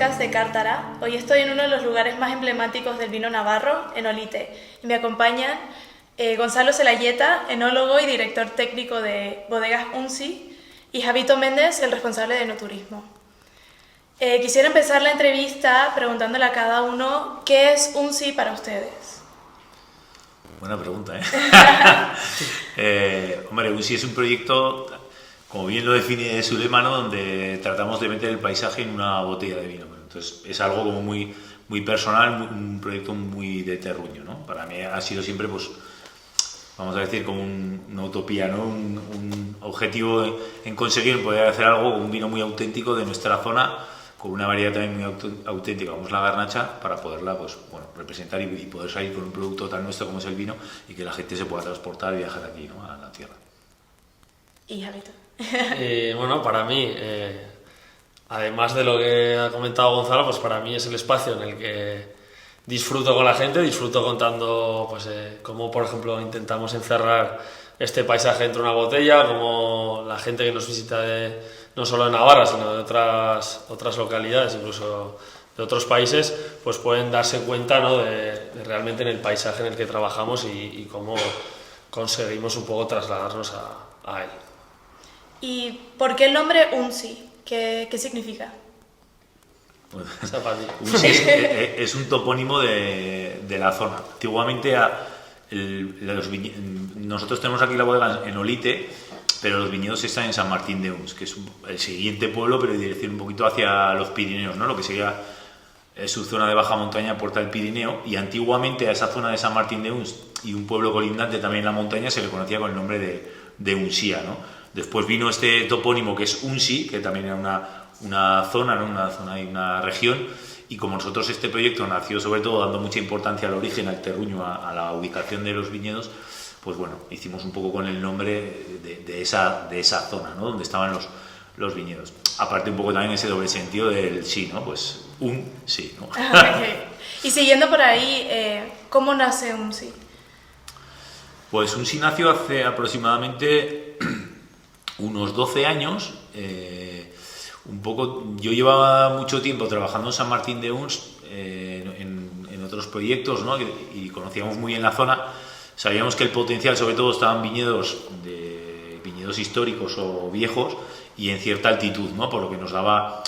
podcast de Cártara. Hoy estoy en uno de los lugares más emblemáticos del vino navarro, en Olite, y me acompañan Gonzalo Zelayeta, enólogo y director técnico de Bodegas Unsi, y Javito Méndez, el responsable de enoturismo. Quisiera empezar la entrevista preguntándole a cada uno qué es Unsi para ustedes. Buena pregunta, Hombre, Unsi es un proyecto, como bien lo define su lema, ¿no?, donde tratamos de meter el paisaje en una botella de vino. Entonces es algo como muy personal, un proyecto muy de terruño, ¿no? Para mí ha sido siempre, pues, vamos a decir, como una utopía, ¿no? Un objetivo en conseguir poder hacer algo con un vino muy auténtico de nuestra zona, con una variedad también muy auténtica, como es la garnacha, para poderla, pues, bueno, representar y poder salir con un producto tan nuestro como es el vino y que la gente se pueda transportar y viajar aquí, ¿no?, a la tierra. ¿Y Javito? Bueno, para mí, además de lo que ha comentado Gonzalo, pues para mí es el espacio en el que disfruto con la gente, disfruto contando, pues, cómo, por ejemplo, intentamos encerrar este paisaje dentro de una botella, como la gente que nos visita no solo de Navarra, sino de otras localidades, incluso de otros países, pues pueden darse cuenta, ¿no?, de realmente en el paisaje en el que trabajamos y cómo conseguimos un poco trasladarnos a él. ¿Y por qué el nombre Unsi? ¿Qué significa? Pues, Unsi es un topónimo de la zona. Antiguamente nosotros tenemos aquí la bodega en Olite, pero los viñedos están en San Martín de Uns, que es el siguiente pueblo, pero en dirección un poquito hacia los Pirineos, ¿no?, lo que sería su zona de baja montaña, Puerta del Pirineo, y antiguamente a esa zona de San Martín de Uns y un pueblo colindante también en la montaña se le conocía con el nombre de Unsía, ¿no? Después vino este topónimo que es Unsi, que también era una zona, ¿no?, una zona y una región, y como nosotros este proyecto nació sobre todo dando mucha importancia al origen, al terruño, a la ubicación de los viñedos, pues bueno, hicimos un poco con el nombre de esa zona, ¿no?, donde estaban los viñedos. Aparte un poco también ese doble sentido del sí, ¿no?, pues un sí, ¿no? Okay. Y siguiendo por ahí, ¿cómo nace Unsi? Pues Unsi nació hace aproximadamente unos 12 años. Un poco, yo llevaba mucho tiempo trabajando en San Martín de Uns, en otros proyectos, ¿no?, y conocíamos muy bien la zona. Sabíamos que el potencial sobre todo estaba en viñedos históricos o viejos y en cierta altitud, ¿no?, por lo que nos daba,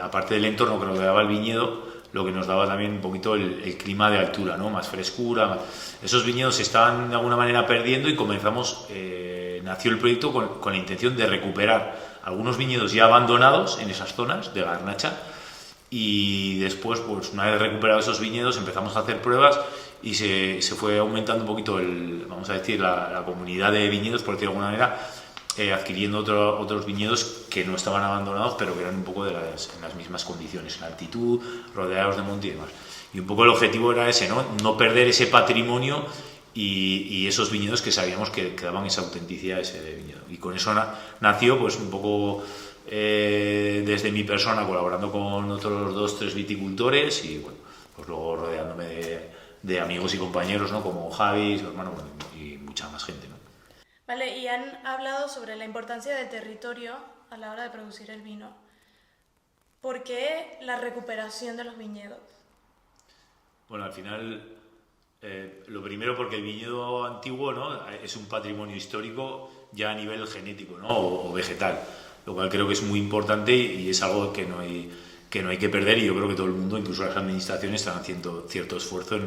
aparte del entorno que nos daba el viñedo, lo que nos daba también un poquito el clima de altura, ¿no?, más frescura. Esos viñedos se estaban de alguna manera perdiendo y comenzamos, nació el proyecto con la intención de recuperar algunos viñedos ya abandonados en esas zonas de garnacha, y después, pues una vez recuperados esos viñedos, empezamos a hacer pruebas y se fue aumentando un poquito vamos a decir, la comunidad de viñedos, por decirlo de alguna manera, adquiriendo otros viñedos que no estaban abandonados, pero que eran un poco en las mismas condiciones, en altitud, rodeados de monte y demás. Y un poco el objetivo era ese, no perder ese patrimonio y esos viñedos que sabíamos que daban esa autenticidad a ese viñedo. Y con eso nació, pues un poco desde mi persona, colaborando con otros 2-3 viticultores, y bueno, pues luego rodeándome de amigos y compañeros, ¿no?, como Javi, su hermano, bueno, y mucha más gente, ¿no? Vale, y han hablado sobre la importancia del territorio a la hora de producir el vino. ¿Por qué la recuperación de los viñedos? Bueno, al final, lo primero porque el viñedo antiguo, ¿no?, es un patrimonio histórico ya a nivel genético, ¿no?, o vegetal, lo cual creo que es muy importante y es algo que no hay que perder, y yo creo que todo el mundo, incluso las administraciones, están haciendo cierto esfuerzo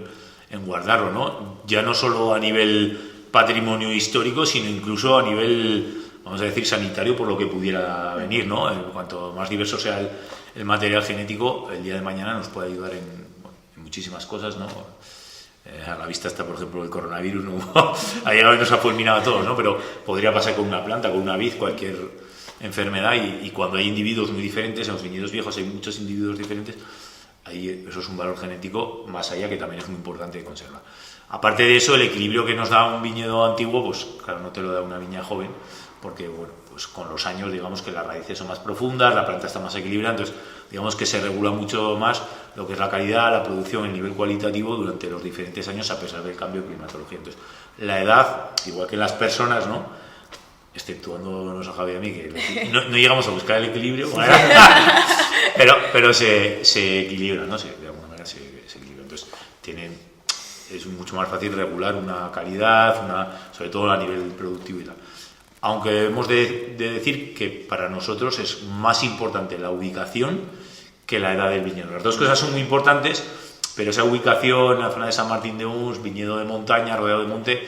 en guardarlo, ¿no?, ya no solo a nivel patrimonio histórico, sino incluso a nivel, vamos a decir, sanitario, por lo que pudiera venir, ¿no? Cuanto más diverso sea el material genético, el día de mañana nos puede ayudar en muchísimas cosas, ¿no? A la vista está, por ejemplo, el coronavirus, ¿no? Ha llegado y nos ha fulminado a todos, ¿no? Pero podría pasar con una planta, con una vid, cualquier enfermedad, y cuando hay individuos muy diferentes, en los viñedos viejos hay muchos individuos diferentes, ahí eso es un valor genético más allá que también es muy importante de conservar. Aparte de eso, el equilibrio que nos da un viñedo antiguo, pues claro, no te lo da una viña joven, porque bueno, pues con los años digamos que las raíces son más profundas, la planta está más equilibrada, entonces digamos que se regula mucho más lo que es la calidad, la producción, el nivel cualitativo durante los diferentes años, a pesar del cambio de climatología. Entonces, la edad, igual que las personas, ¿no?, exceptuándonos a Javi y a mí, que no llegamos a buscar el equilibrio, pero se equilibra, ¿no? De alguna manera se equilibra. Entonces, es mucho más fácil regular una calidad, sobre todo a nivel productivo y tal. Aunque hemos de decir que para nosotros es más importante la ubicación que la edad del viñedo. Las dos cosas son muy importantes, pero esa ubicación en la zona de San Martín de Uns, viñedo de montaña, rodeado de monte,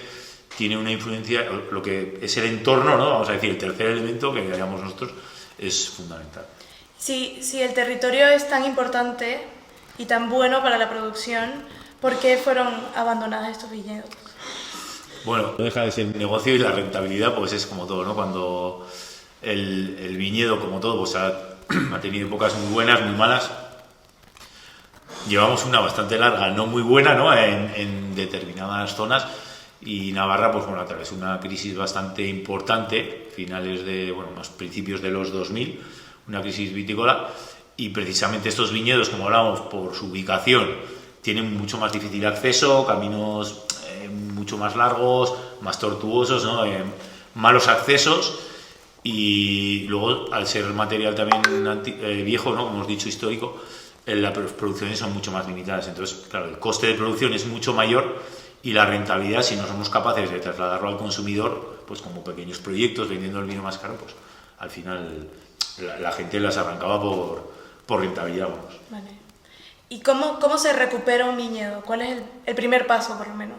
tiene una influencia, lo que es el entorno, ¿no? Vamos a decir, el tercer elemento que haríamos nosotros es fundamental. Si el territorio es tan importante y tan bueno para la producción, ¿por qué fueron abandonados estos viñedos? Bueno, no deja de ser un negocio y la rentabilidad pues es como todo, ¿no? Cuando el viñedo, como todo, pues ha tenido épocas muy buenas, muy malas. Llevamos una bastante larga, no muy buena, ¿no? En determinadas zonas, y Navarra pues bueno, atravesó una crisis bastante importante, más principios de los 2000, una crisis vitícola, y precisamente estos viñedos, como hablábamos, por su ubicación, tienen mucho más difícil acceso, caminos mucho más largos, más tortuosos, ¿no? Malos accesos, y luego al ser material también viejo, ¿no? Como hemos dicho, histórico, las producciones son mucho más limitadas. Entonces, claro, el coste de producción es mucho mayor y la rentabilidad, si no somos capaces de trasladarlo al consumidor, pues como pequeños proyectos, vendiendo el vino más caro, pues al final la gente las arrancaba por rentabilidad, vamos. Vale. ¿Y cómo se recupera un viñedo? ¿Cuál es el primer paso, por lo menos?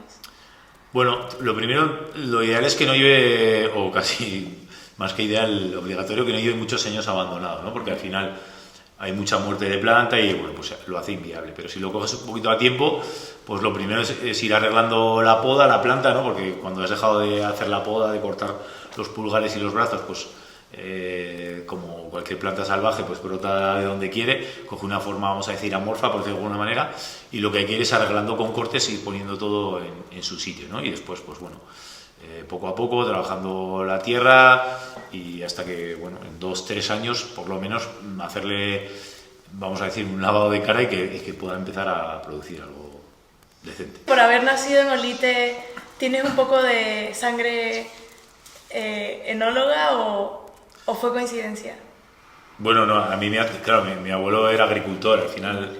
Bueno, lo ideal es que no lleve, o casi más que ideal, obligatorio, que no lleve muchos años abandonado, ¿no? Porque al final hay mucha muerte de planta y bueno, pues lo hace inviable. Pero si lo coges un poquito a tiempo, pues lo primero es ir arreglando la poda, la planta, ¿no? Porque cuando has dejado de hacer la poda, de cortar los pulgares y los brazos, pues como cualquier planta salvaje, pues brota de donde quiere, coge una forma, vamos a decir, amorfa, por decirlo de alguna manera, y lo que hay que ir es arreglando con cortes y poniendo todo en su sitio, ¿no? Y después, pues bueno, poco a poco, trabajando la tierra, y hasta que, bueno, en 2-3 años, por lo menos, hacerle, vamos a decir, un lavado de cara y que pueda empezar a producir algo decente. Por haber nacido en Olite, ¿tienes un poco de sangre enóloga o fue coincidencia? Bueno, no, a mí, claro, mi abuelo era agricultor al final,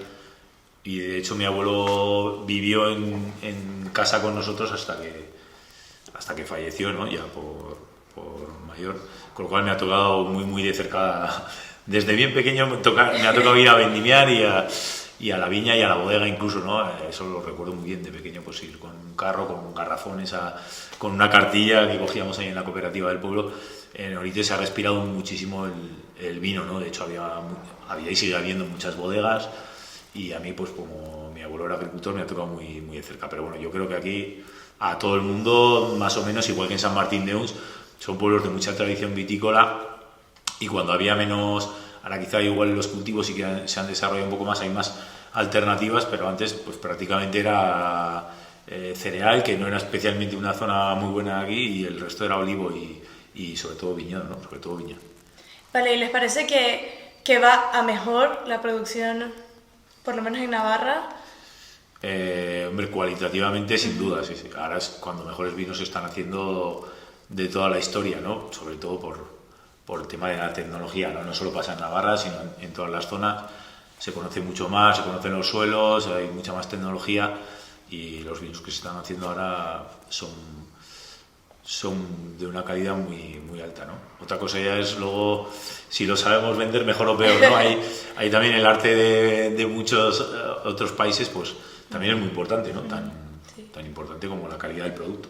y de hecho mi abuelo vivió en casa con nosotros hasta que falleció, ¿no? Ya por mayor, con lo cual me ha tocado muy de cerca, desde bien pequeño me ha tocado ir a vendimiar y a la viña y a la bodega incluso, ¿no? Eso lo recuerdo muy bien de pequeño, pues ir con un carro, con garrafones, con una cartilla que cogíamos ahí en la cooperativa del pueblo. En Olite se ha respirado muchísimo el vino, ¿no? De hecho había y sigue habiendo muchas bodegas, y a mí, pues como mi abuelo era agricultor, me ha tocado muy de cerca. Pero bueno, yo creo que aquí a todo el mundo, más o menos, igual que en San Martín de Uns, son pueblos de mucha tradición vitícola, y cuando había menos, ahora quizá igual los cultivos sí que se han desarrollado un poco más, hay más alternativas, pero antes pues prácticamente era cereal, que no era especialmente una zona muy buena aquí, y el resto era olivo y sobre todo viñedo, ¿no? Sobre todo viña. Vale, ¿y les parece que va a mejor la producción, por lo menos en Navarra? Hombre, cualitativamente sin duda, sí. Ahora es cuando mejores vinos se están haciendo de toda la historia, ¿no? Sobre todo por el tema de la tecnología, ¿no? No solo pasa en Navarra, sino en todas las zonas. Se conoce mucho más, se conocen los suelos, hay mucha más tecnología, y los vinos que se están haciendo ahora son de una calidad muy alta, ¿no? Otra cosa ya es luego si lo sabemos vender mejor o peor, ¿no? Hay también el arte de muchos otros países, pues también es muy importante, ¿no? Tan importante como la calidad del producto.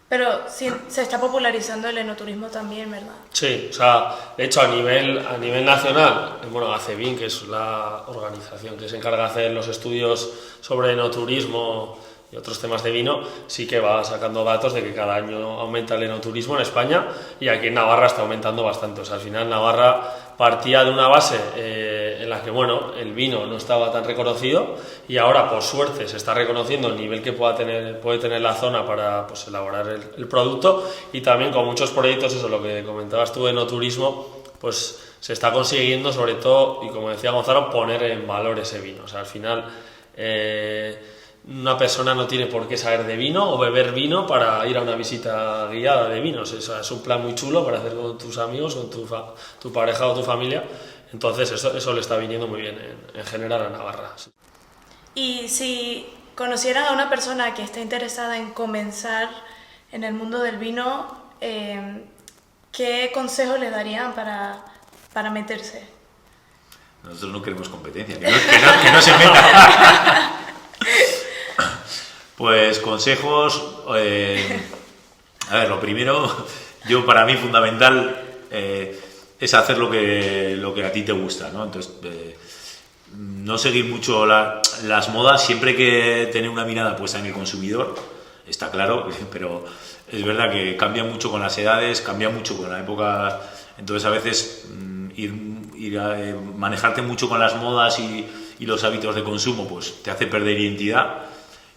Pero sí, se está popularizando el enoturismo también, ¿verdad? Sí, o sea, de hecho a nivel nacional, bueno, ACEVIN, que es la organización que se encarga de hacer los estudios sobre enoturismo y otros temas de vino, sí que va sacando datos de que cada año aumenta el enoturismo en España, y aquí en Navarra está aumentando bastante. O sea, al final Navarra partía de una base en la que, bueno, el vino no estaba tan reconocido, y ahora, por suerte, se está reconociendo el nivel que puede tener la zona para, pues, elaborar el producto, y también con muchos proyectos, eso, lo que comentabas tú, enoturismo, pues se está consiguiendo, sobre todo, y como decía Gonzalo, poner en valor ese vino. O sea, al final una persona no tiene por qué saber de vino o beber vino para ir a una visita guiada de vinos. Es un plan muy chulo para hacer con tus amigos, con tu pareja o tu familia. Entonces eso le está viniendo muy bien en general a Navarra. Sí. Y si conocieran a una persona que está interesada en comenzar en el mundo del vino, ¿qué consejos le darían para meterse? Nosotros no queremos competencia, que no se meta. Pues consejos, a ver, lo primero, para mí fundamental es hacer lo que a ti te gusta, ¿no? Entonces, no seguir mucho las modas, siempre hay que tener una mirada puesta en el consumidor, está claro, pero es verdad que cambia mucho con las edades, cambia mucho con la época, entonces a veces manejarte mucho con las modas y los hábitos de consumo pues te hace perder identidad.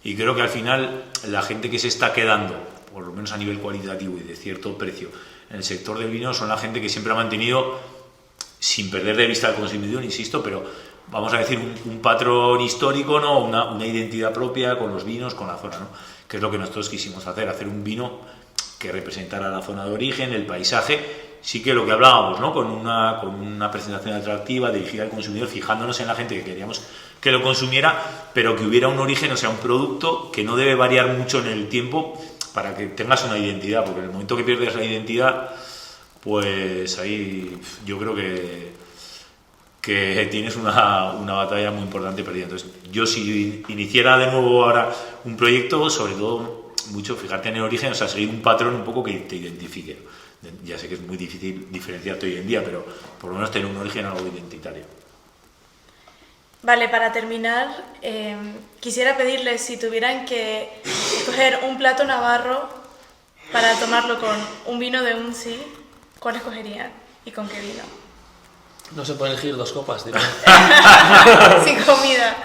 Y creo que al final la gente que se está quedando, por lo menos a nivel cualitativo y de cierto precio, en el sector del vino son la gente que siempre ha mantenido, sin perder de vista al consumidor, insisto, pero vamos a decir un patrón histórico, ¿no? Una identidad propia con los vinos, con la zona, ¿no? Que es lo que nosotros quisimos hacer un vino que representara la zona de origen, el paisaje. Sí que lo que hablábamos, ¿no? Con una presentación atractiva, dirigida al consumidor, fijándonos en la gente que queríamos que lo consumiera, pero que hubiera un origen, o sea, un producto que no debe variar mucho en el tiempo para que tengas una identidad, porque en el momento que pierdes la identidad, pues ahí yo creo que tienes una batalla muy importante perdida. Entonces, yo si iniciara de nuevo ahora un proyecto, sobre todo mucho fijarte en el origen, o sea, seguir un patrón un poco que te identifique. Ya sé que es muy difícil diferenciarte hoy en día, pero por lo menos tener un origen algo identitario. Vale, para terminar, quisiera pedirles si tuvieran que escoger un plato navarro para tomarlo con un vino de Unzi, ¿cuál escogerían y con qué vino? No se pueden elegir 2 copas, tío. Sin comida.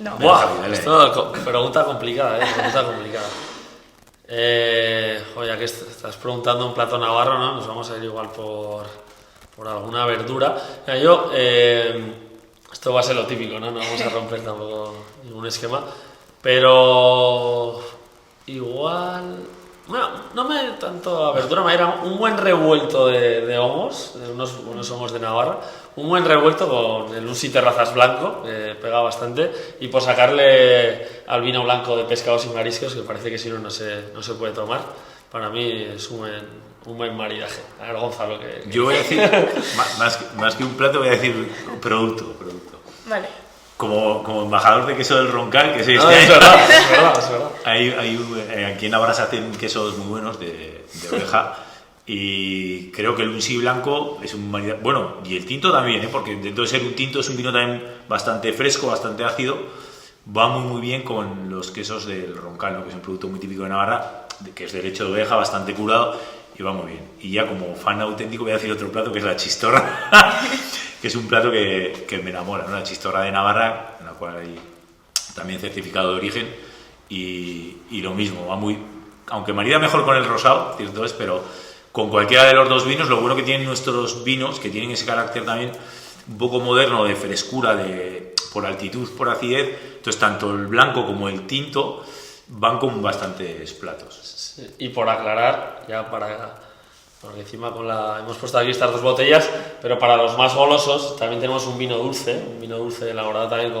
No. Buah, esto pregunta complicada, pregunta complicada. Ya que estás preguntando un plato navarro, ¿no? Nos vamos a ir igual por alguna verdura. Esto va a ser lo típico, ¿no? No vamos a romper tampoco ningún esquema. Pero igual... Bueno, no me tanto a verdura, me era un buen revuelto de hongos, unos hongos de Navarra, un buen revuelto con el Unzi Terrazas blanco, que pega bastante, y por sacarle al vino blanco de pescados y mariscos, que parece que si no se puede tomar. Para mí es un buen maridaje. A ver, Gonzalo, Yo voy a decir, más que un plato, voy a decir producto. Vale. Como embajador de queso del Roncal, que es verdad. Aquí en Navarra se hacen quesos muy buenos de oveja y creo que el Unzi blanco es un maridaje, bueno, y el tinto también, porque dentro de ser un tinto es un vino también bastante fresco, bastante ácido, va muy bien con los quesos del Roncal, ¿no? Que es un producto muy típico de Navarra, que es de leche de oveja, bastante curado y va muy bien. Y ya como fan auténtico voy a decir otro plato que es la chistorra, que es un plato que me enamora, ¿no? La chistorra de Navarra, en la cual hay también certificado de origen y lo mismo, va muy, aunque marida mejor con el rosado, cierto es, pero con cualquiera de los dos vinos, lo bueno que tienen nuestros vinos, que tienen ese carácter también un poco moderno de frescura, por altitud, por acidez, entonces tanto el blanco como el tinto van con bastantes platos. Sí, y por aclarar, ya porque encima hemos puesto aquí estas 2 botellas, pero para los más golosos también tenemos un vino dulce elaborado también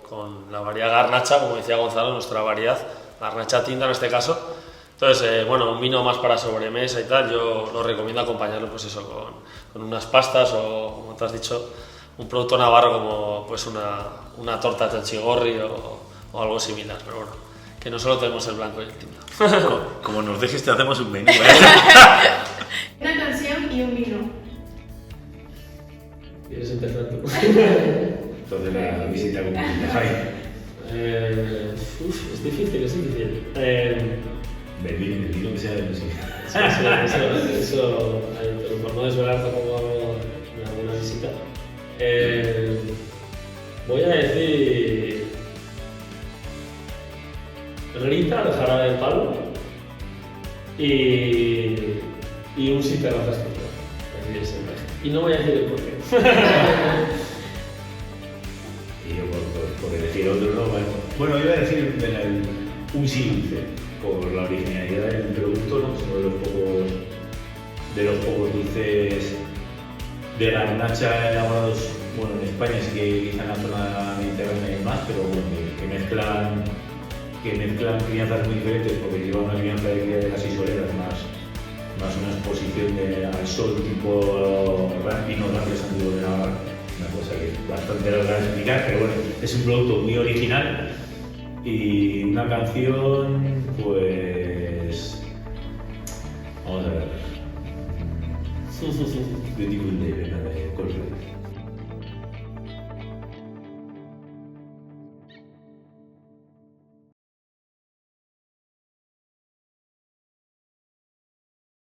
con la variedad garnacha, como decía Gonzalo, nuestra variedad, garnacha tinta en este caso. Entonces, un vino más para sobremesa y tal, yo lo recomiendo acompañarlo pues eso, con unas pastas o, como te has dicho, un producto navarro como pues una torta chanchigorri o algo similar, pero bueno, que no solo tenemos el blanco y el tinto. Como nos dejes te hacemos un menú, ¿eh? Una canción y un vino. ¿Quieres empezar tú? Entonces la visita con Jaime. Es difícil. El vino que sea de música. Eso, pero por no desvelar tampoco en alguna visita. Voy a decir Rita, de Jarabe de Palo, y un sí terrazas y no voy a decir el por qué. Y yo por elegir otro, no, bueno. Bueno, iba a decir un sí dulce, por la originalidad del producto, ¿no? Es uno de los pocos dulces de garnacha elaborados, bueno, en España sí que quizá en la zona mediterránea hay más, pero bueno, que mezclan crianzas muy diferentes porque lleva una crianza de cría de las isoleras más una exposición al sol tipo pino rápido antiguo de Navarra, una cosa que es bastante larga de explicar, pero bueno, es un producto muy original y una canción, pues vamos a ver. Beautiful Day, venga, de Coldplay.